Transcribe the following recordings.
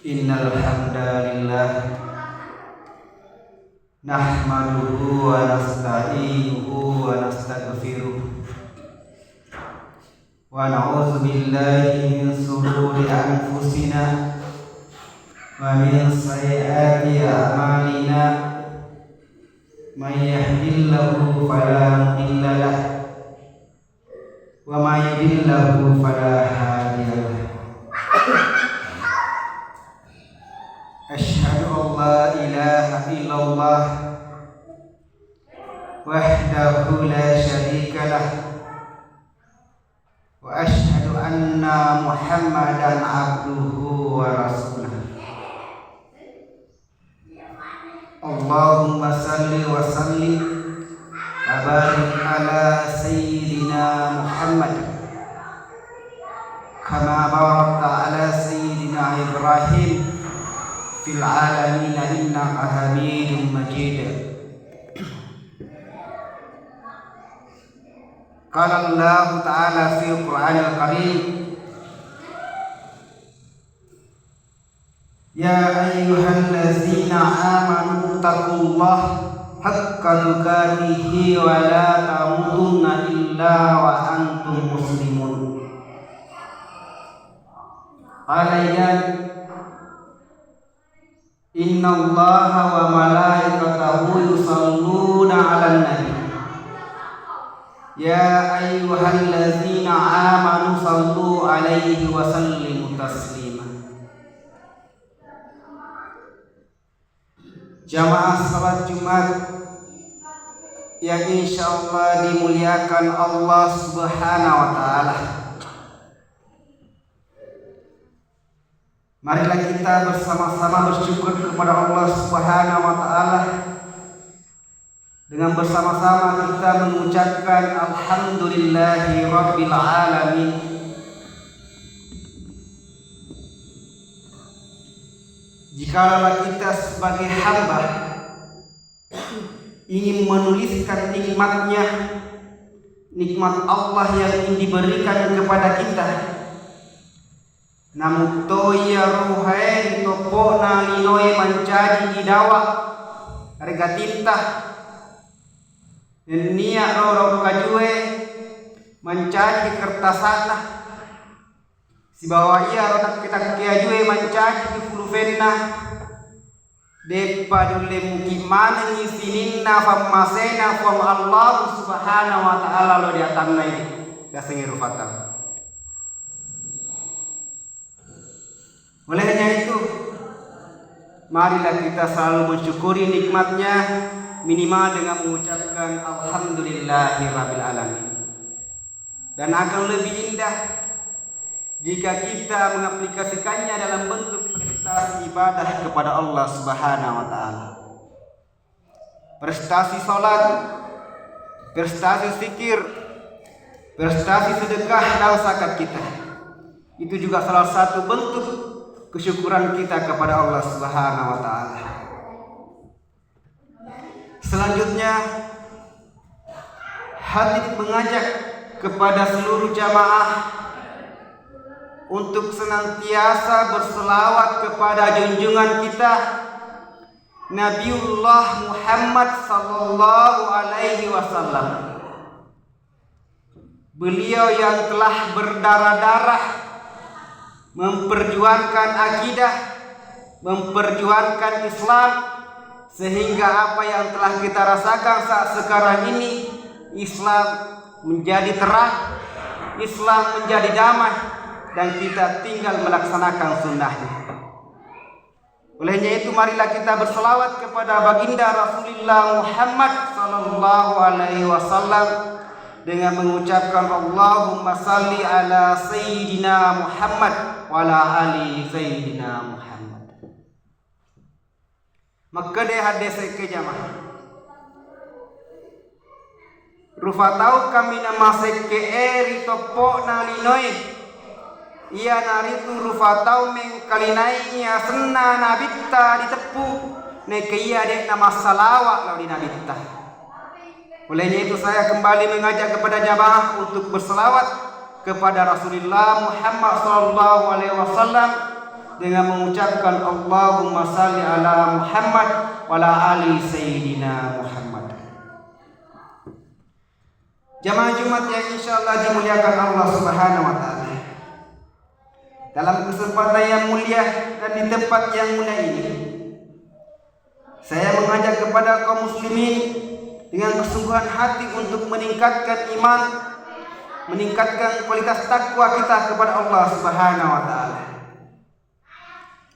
Innal hamdalillah nahmaduhu wa nasta'inuhu wa nastaghfiruh wa na'udzu billahi min shururi anfusina wa min sayyiati a'malina may yahdihillahu fala mudilla lahu wa may yudlilhu fala hadiya lahu. Asyhadu an la ilaha illallah wahdahu la syarika lah wa asyhadu anna Muhammadan abduhu wa rasuluh. Allahumma salli wa sallim wa barik ala sayyidina Muhammad kama barakta ala sayyidina Ibrahim fil alamin innaka hamidum majid. Qala Allah ta'ala fil Qur'anil Karim, ya ayyuhallazina amanu taqullaha haqqa tuqatih wa la tamutunna illa wa antum muslimun. Qala inna Allaha wa malaikatahu yusalluna 'alan nabi ya ayyuhallazina amanu sallu 'alaihi wa sallimu taslima. Jamaah salat Jumat yang insyaallah dimuliakan Allah Subhanahu wa taala, marilah kita bersama-sama bersyukur kepada Allah Subhanahu wa taala dengan bersama-sama kita mengucapkan alhamdulillahi rabbil alamin. Jikalau kita sebagai hamba ingin menuliskan nikmatnya, nikmat Allah yang ingin diberikan kepada kita, namun toya ruhain topona linoe menjadi didawa harga tinta nia roro kajue menjadi kertasana si bawa ia rotak kita kiajue menjadi di fulufenna depa dule mukimana ni sininna famasena fam Allah Subhanahu wa ta'ala lo di atamna ini dasengiru fatal. Olehnya itu, marilah kita selalu mensyukuri nikmatnya, minimal dengan mengucapkan alhamdulillahirabbil alamin. Dan akan lebih indah jika kita mengaplikasikannya dalam bentuk prestasi ibadah kepada Allah Subhanahu wa taala. Prestasi salat, prestasi zikir, prestasi sedekah dan zakat kita. Itu juga salah satu bentuk kesyukuran kita kepada Allah Subhanahu wa taala. Selanjutnya, hadis mengajak kepada seluruh jamaah untuk senantiasa berselawat kepada junjungan kita Nabiullah Muhammad sallallahu alaihi wasallam. Beliau yang telah berdarah-darah memperjuangkan akidah, memperjuangkan Islam, sehingga apa yang telah kita rasakan saat sekarang ini, Islam menjadi terang, Islam menjadi damai, dan kita tinggal melaksanakan sunnahnya. Olehnya itu, marilah kita berselawat kepada baginda Rasulullah Muhammad sallallahu alaihi wasallam dengan mengucapkan Allahumma salli ala sayyidina Muhammad wa ala ali sayyidina Muhammad. Maka deh hadis ke jamaah. Rufatau kami nama seke eri topo nalinoi. Ia naritu rufatau mengkalinainya sena nabitta ditepu neke ia dek nama salawat lau di nabitta. Olehnya itu saya kembali mengajak kepada jamaah untuk berselawat kepada Rasulullah Muhammad sallallahu alaihi wasallam dengan mengucapkan Allahumma salli ala Muhammad wa ala ali Sayyidina Muhammad. Jamaah Jumat yang insyaallah dimuliakan Allah Subhanahu wa taala. Dalam kesempatan yang mulia dan di tempat yang mulia ini, saya mengajak kepada kaum muslimin dengan kesungguhan hati untuk meningkatkan iman, meningkatkan kualitas takwa kita kepada Allah Subhanahu wa taala.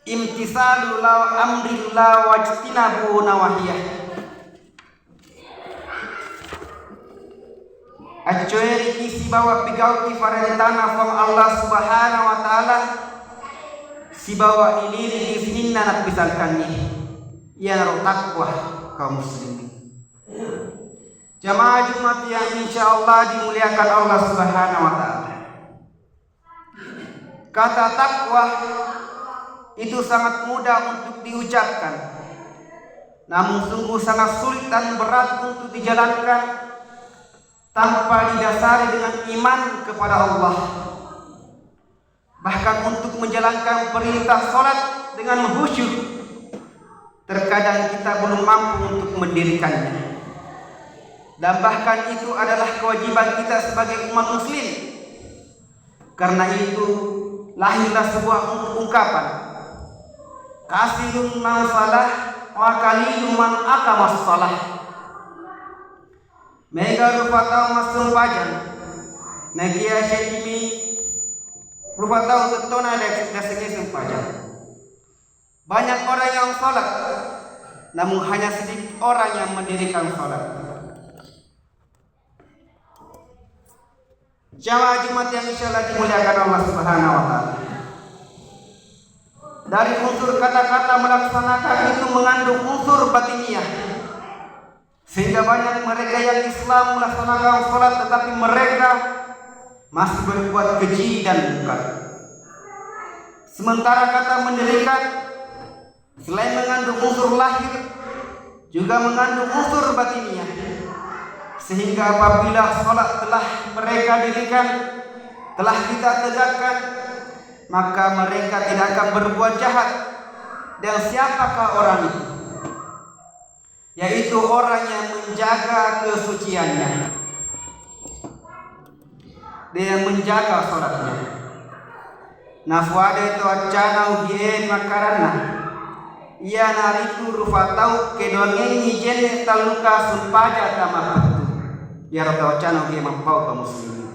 Imtisalu amrillah wajtinabu nawahiyah. Acoeri isi bawa pigau ki farentana from Allah Subhanahu wa taala. Si bawa iliri isninna nak pisalkan ni. Ia naruh takwa kaum muslimin. Jamaah Jumat yang insyaallah dimuliakan Allah Subhanahu wa taala. Kata takwa itu sangat mudah untuk diucapkan, namun sungguh sangat sulit dan berat untuk dijalankan tanpa didasari dengan iman kepada Allah. Bahkan untuk menjalankan perintah salat dengan khusyuk, terkadang kita belum mampu untuk mendirikannya. Dan bahkan itu adalah kewajiban kita sebagai umat muslim. Karena itu lahirlah sebuah ungkapan, kasirun man salah wa qalilun man aqamas salah. Mega rufatau masung pajan nagia syedimi rufatau tetona dasenge sempajan. Banyak orang yang salat, namun hanya sedikit orang yang mendirikan salat. Jamaah Jumat yang insyaallah dimuliakan Allah Subhanahu wa taala. Dari unsur kata-kata melaksanakan itu mengandung unsur batiniah. Sehingga banyak mereka yang Islam melaksanakan salat tetapi mereka masih berbuat keji dan munkar. Sementara kata mendirikan selain mengandung unsur lahir juga mengandung unsur batiniah. Sehingga apabila salat telah mereka dirikan, telah kita tegakkan, maka mereka tidak akan berbuat jahat. Dan siapakah orang itu? Yaitu orang yang menjaga kesuciannya, dia yang menjaga salatnya. Nafwade to acana ugien makarana ia naritu rufatau kedongen hijen taluka sumpaja tamah. Ya Rabbi wacana ugien mampau kaum muslimin.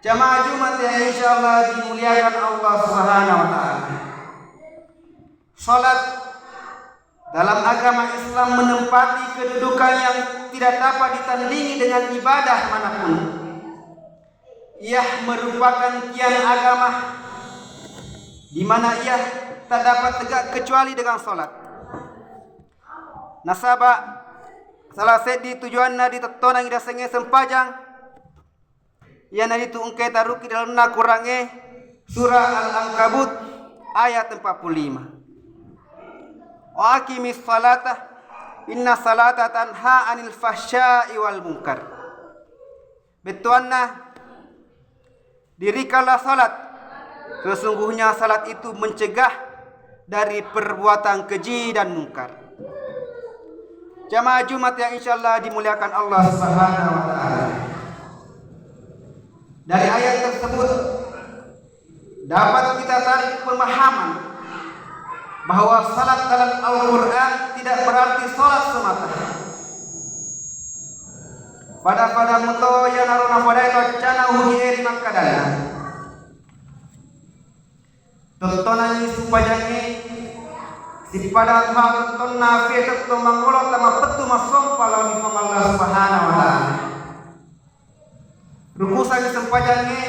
Jamaah Jumat yang insyaallah dimuliakan Allah Subhanahu wa taala. Salat dalam agama Islam menempati kedudukan yang tidak dapat ditandingi dengan ibadah manapun. Ia merupakan tiang agama di mana ia tak dapat tegak kecuali dengan salat. Nasaba salah sedi tujuan na ditetona ida senge sempajang ia na itu ungkai taruki dalam na kurange surah Al-Ankabut ayat 45. Wa aqimis salata inna salata tanha anil fahsya'i wal munkar. Betuanna dirikanlah salat, sesungguhnya salat itu mencegah dari perbuatan keji dan munkar. Jamaah Jumat yang insyaallah dimuliakan Allah Subhanahu wa taala. Dari ayat tersebut dapat kita tarik pemahaman bahwa salat dalam Al-Quran tidak berarti salat semata. Pada muto yang naruna pada itu cana hudieri makadana. Tontonan ini supajangi si pada Tuhan tonton nafi tetap mangolot sama petu masom kalau di Allah Subhanahu wa taala. Rukusan sempajangi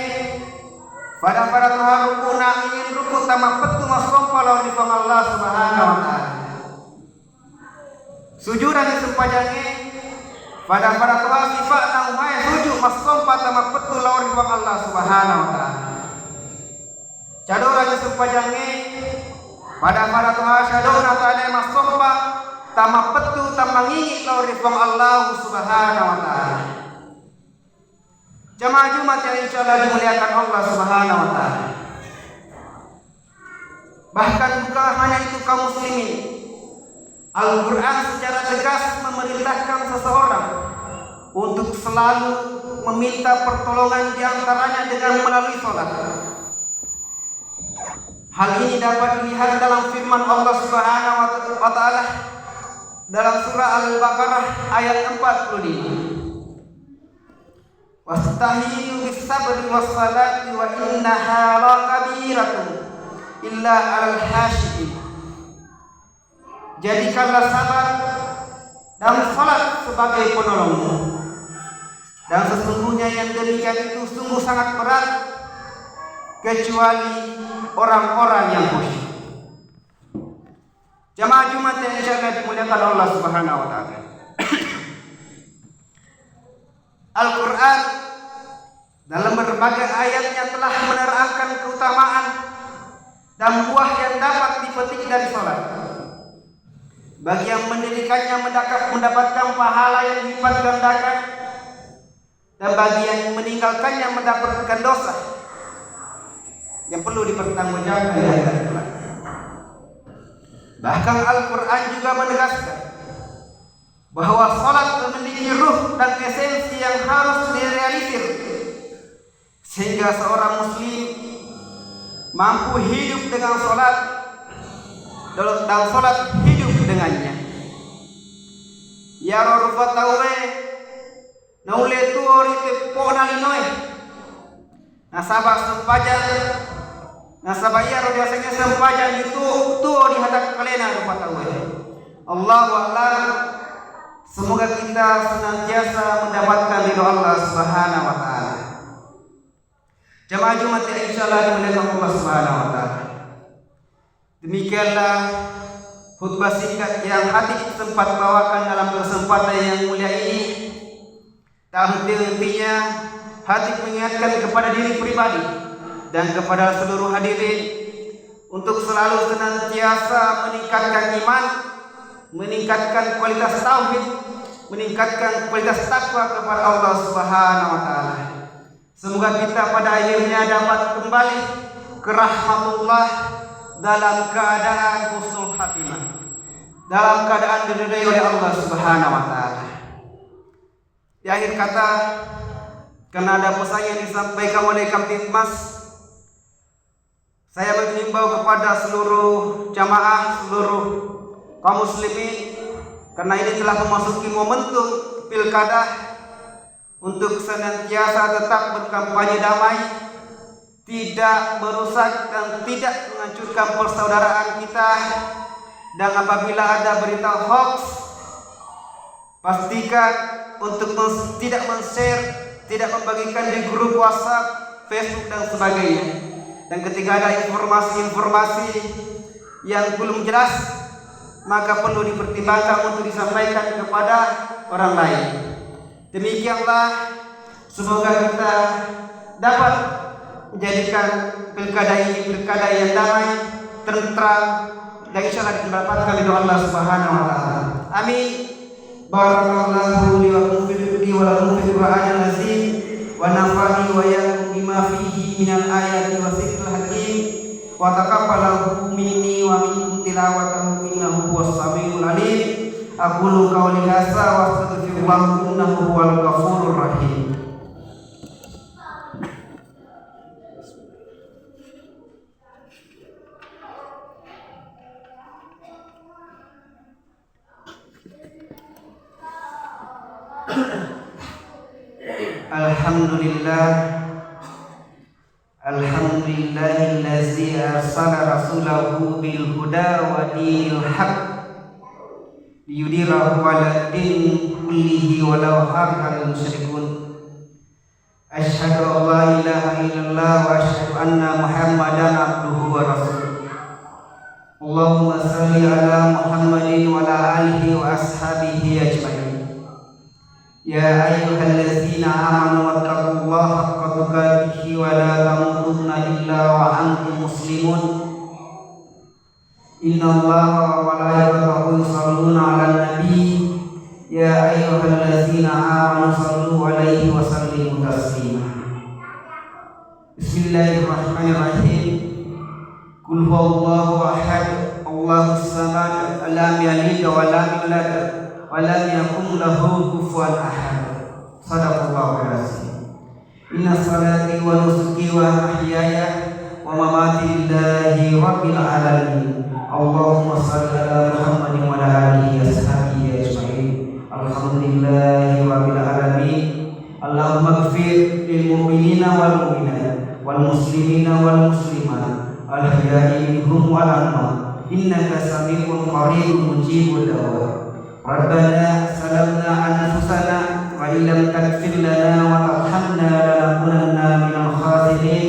pada Tuhan rukuna ingin ruku sama petu masom kalau di Allah Subhanahu wa taala. Sujudan sempajangi pada Tuhan sifat nauhai sujud masom sama petu lawan di Allah Subhanahu wa taala. Cadoran sempajangi pada Tuhan syadona ta'ala masompa tama petu tamangi lawan di Allah Subhanahu wa taala. Jamaah Jumat yang insyaallah dimuliakan Allah Subhanahu wa taala. Bahkan bukan hanya itu kaum muslimin, Al-Quran secara tegas memerintahkan seseorang untuk selalu meminta pertolongan diantaranya dengan melalui sholat. Hal ini dapat dilihat dalam firman Allah Subhanahu wa Ta'ala dalam surah Al-Baqarah ayat 45. Wasta'inu bis-sabri was-salati wa innaha lakabiratun illa 'alal khashi'in. Jadikanlah sabar dan salat sebagai penolongmu, dan sesungguhnya yang demikian itu sungguh sangat berat kecuali orang-orang yang khusyuk. Jamaah Jumat yang insyaallah dimuliakan Allah Subhanahu wa Ta'ala. Al-Quran dalam berbagai ayatnya telah menerangkan keutamaan dan buah yang dapat dipetik dari sholat. Bagi yang mendirikannya mendapatkan pahala yang dilipat gandakan, dan bagi yang meninggalkannya mendapatkan dosa yang perlu dipertanggungjawabkan di akhirat kelak. Bahkan Al-Quran juga menegaskan bahwa salat memiliki ruh dan esensi yang harus direalisir, sehingga seorang muslim mampu hidup dengan salat dan salat hidup dengannya. Ya rorfatawe naule tuori te ponalinoe nasabah sempajan nasabah ya biasanya sempajan itu tuori hadak kalena rorfatawe. Allahu a'lam. Semoga kita senantiasa mendapatkan ridho Allah Subhanahu wa Ta'ala. Jamaah Jumat yang insyaallah dimuliakan Allah Subhanahu wa Ta'ala. Demikianlah khutbah singkat yang hati sempat bawakan dalam kesempatan yang mulia ini. Tak henti-hentinya hati mengingatkan kepada diri pribadi dan kepada seluruh hadirin untuk selalu senantiasa meningkatkan iman, meningkatkan kualitas tauhid, meningkatkan kualitas takwa kepada Allah Subhanahu wa Ta'ala. Semoga kita pada akhirnya dapat kembali ke rahmatullah dalam keadaan husnul khatimah, dalam keadaan diridhai oleh Allah Subhanahu wa Ta'ala. Di akhir kata, karena ada pesan yang disampaikan oleh Kamtibmas, saya mengimbau kepada seluruh jamaah, seluruh kaum muslimin, karena ini telah memasuki momentum pilkada, untuk senantiasa tetap berkampanye damai, tidak merusak dan tidak menghancurkan persaudaraan kita. Dan apabila ada berita hoax, pastikan untuk tidak men-share, tidak membagikan di grup WhatsApp, Facebook dan sebagainya. Dan ketika ada informasi-informasi yang belum jelas, maka perlu dipertimbangkan untuk disampaikan kepada orang lain. Demikianlah, semoga kita dapat menjadikan pilkada ini pilkada yang damai, tentram, dan insyaallah didapatkan ridho Allah Subhanahu wa Ta'ala. Amin. Barakallahu li wa lakum fil Qur'anil azim wa nafa'ani wa iyyakum bima fihi minal ayati wa dzikril hakim wa taqabbalahu minni wa minkum tilawatahu innahu huwas samiul alim. Aqulu qawli hadza wa astaghfirullah innahu huwal ghafurur rahim. Alhamdulillahillazi arsala rasulahu bil huda wa dinil haqq liyudhhirahu 'ala din kullihi walau harral musyrikun. Asyhadu an la ilaha illallah wa asyhadu anna Muhammadan abduhu wa rasuluh. Allahumma shalli ala Muhammadin wa ala alihi wa ashabihi ajma'in. Ya ayyuhallazina amanu wattaqullaha haqqa tuqatih wa la tamutunna illa wa antum muslimun. Innallaha wa malaikatahu yusholluna 'alan nabi. Ya ayyuhallazina amanu shallu 'alaihi wa sallimu taslima. Bismillahirrahmanirrahim. Qul huwallahu lam yalid wa lam yulad wa lam yakul lahu kufuwan ahad. Shadaqallahu al-azim. Inna salati wa nusuki wa mahyaya wa mamati lillahi rabbil alamin. Allahumma shalli ala Muhammadin wa ala alihi washabihi ajma'in. Alhamdulillahi rabbil alamin. Allahumma ighfir lil mu'minina wal mu'minat wal muslimina wal muslimat al ahya'i minhum wal amwat innaka sami'un qaribun mujibud da'wat. Rabbana salamna anfusana wa illam taghfir lana wa tarhamna lanakunanna minal khasirin.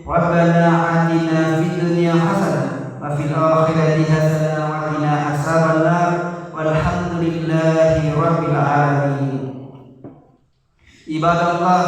Rabbana atina fid dunya hasanah wa fil akhirati hasanah wa qina azabannar. Walhamdulillahi rabbil alamin. Ibadallah,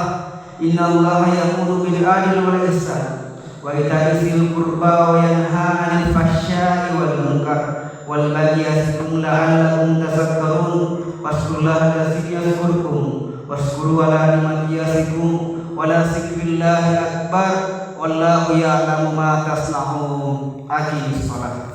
innallaha ya'muru bil adli wal ihsan wa ita'i dzil qurba wa yanha 'anil fahsya'i wal munkar wal baghi ya'izukum la'allakum tadhakkarun. Fazkurullaha yadhkurkum wazkuru ala ni'matihi yazikum wa la dzikrillahi akbar wallahu ya'lamu ma tasna'un. Aqimis shalah.